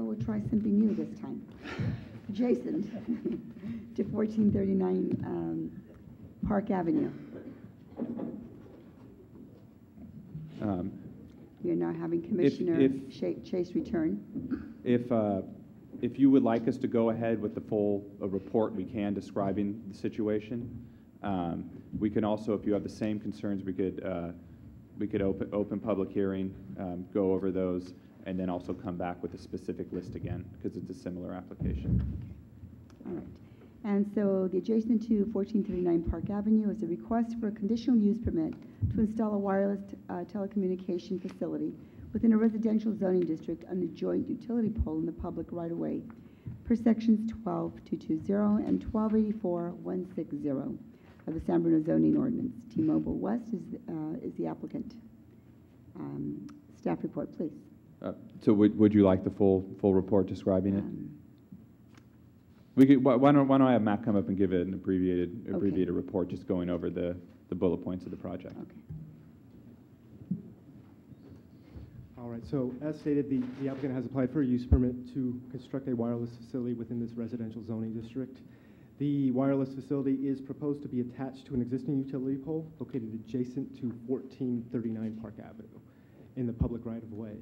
Well, we'll try something new this time. Jason, to 1439 Park Avenue. We are now having Commissioner Chase return. If you would like us to go ahead with the full report, we can, describing the situation. We can also, if you have the same concerns, we could open public hearing, go over those, and then also come back with a specific list again, because it's a similar application. All right. And so the adjacent to 1439 Park Avenue is a request for a conditional use permit to install a wireless telecommunication facility within a residential zoning district on a joint utility pole in the public right-of-way per sections 12220 and 1284-160 of the San Bruno zoning ordinance. T-Mobile West is the applicant. Staff report, please. So would you like the full report describing it? We could. Why don't I have Matt come up and give it an abbreviated report, just going over the bullet points of the project. Okay. All right. So as stated, the applicant has applied for a use permit to construct a wireless facility within this residential zoning district. The wireless facility is proposed to be attached to an existing utility pole located adjacent to 1439 Park Avenue in the public right-of-way.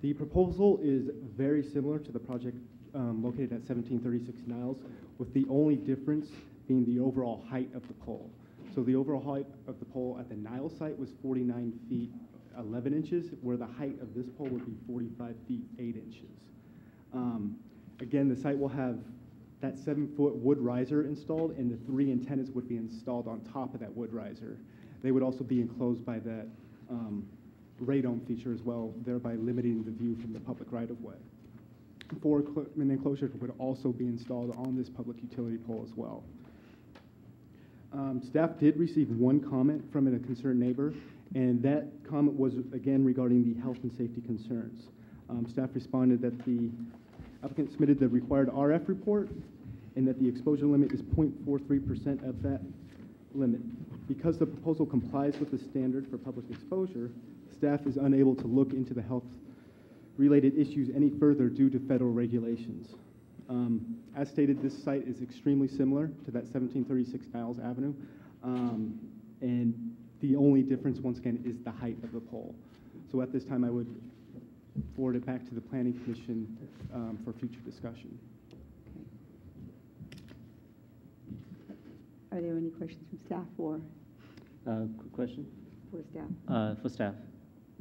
The proposal is very similar to the project located at 1736 Niles, with the only difference being the overall height of the pole. So the overall height of the pole at the Niles site was 49 feet 11 inches, where the height of this pole would be 45 feet 8 inches. Again, the site will have that 7-foot wood riser installed, and the 3 antennas would be installed on top of that wood riser. They would also be enclosed by that radome feature as well, thereby limiting the view from the public right-of-way. 4 equipment enclosures would also be installed on this public utility pole as well. Staff did receive one comment from a concerned neighbor, and that comment was, again, regarding the health and safety concerns. Staff responded that the applicant submitted the required RF report and that the exposure limit is 0.43% of that limit. Because the proposal complies with the standard for public exposure, staff is unable to look into the health-related issues any further due to federal regulations. As stated, this site is extremely similar to that 1736 Niles Avenue, and the only difference, once again, is the height of the pole. So at this time, I would forward it back to the Planning Commission for future discussion. Are there any questions from staff or? Quick question? For staff. For staff.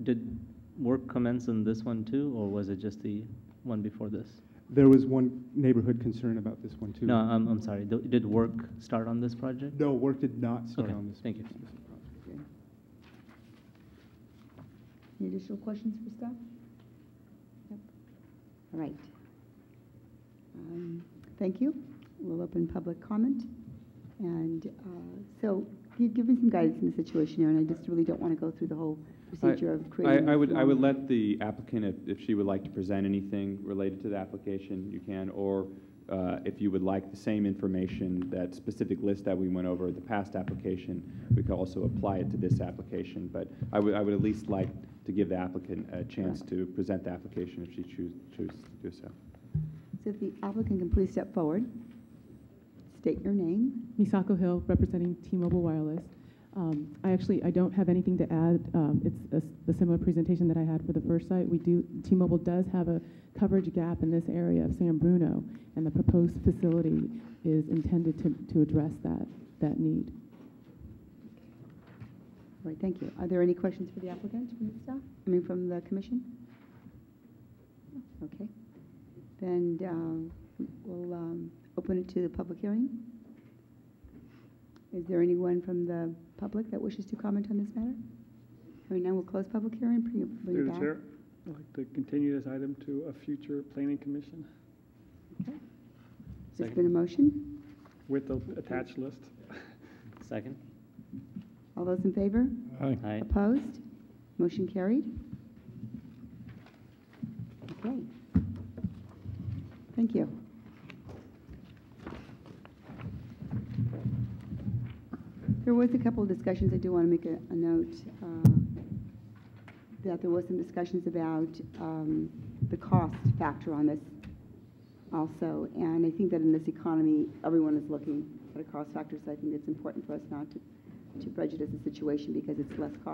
Did work commence on this one too, or was it just the one before this? There was one neighborhood concern about this one too. No, I'm sorry. Did work start on this project? No, work did not start on this. Thank you. Project. Okay. Any additional questions for staff? Yep. All right. Thank you. We'll open public comment. And so you give me some guidance in the situation here, and I just really don't want to go through the whole procedure of creating. I would let the applicant, if she would like to present anything related to the application, you can, or if you would like the same information, that specific list that we went over the past application, we could also apply it to this application. But I would at least like to give the applicant a chance to present the application if she chooses to do so. So if the applicant can please step forward. State your name. Misako Hill, representing T-Mobile Wireless. I don't have anything to add. It's the similar presentation that I had for the first site. T-Mobile does have a coverage gap in this area of San Bruno, and the proposed facility is intended to address that need. All right, thank you. Are there any questions for the applicant from the staff? From the commission? Okay. Then we'll open it to the public hearing. Is there anyone from the public that wishes to comment on this matter? Hearing none, we'll close public hearing. Bring it back. Chair, I'd like to continue this item to a future planning commission. Okay. There's been a motion. With the attached list. Second. All those in favor? Aye. Aye. Opposed? Motion carried. Okay. Thank you. There was a couple of discussions. I do want to make a note. that there was some discussions about the cost factor on this also. And I think that in this economy, everyone is looking at a cost factor, so I think it's important for us not to prejudice the situation because it's less cost.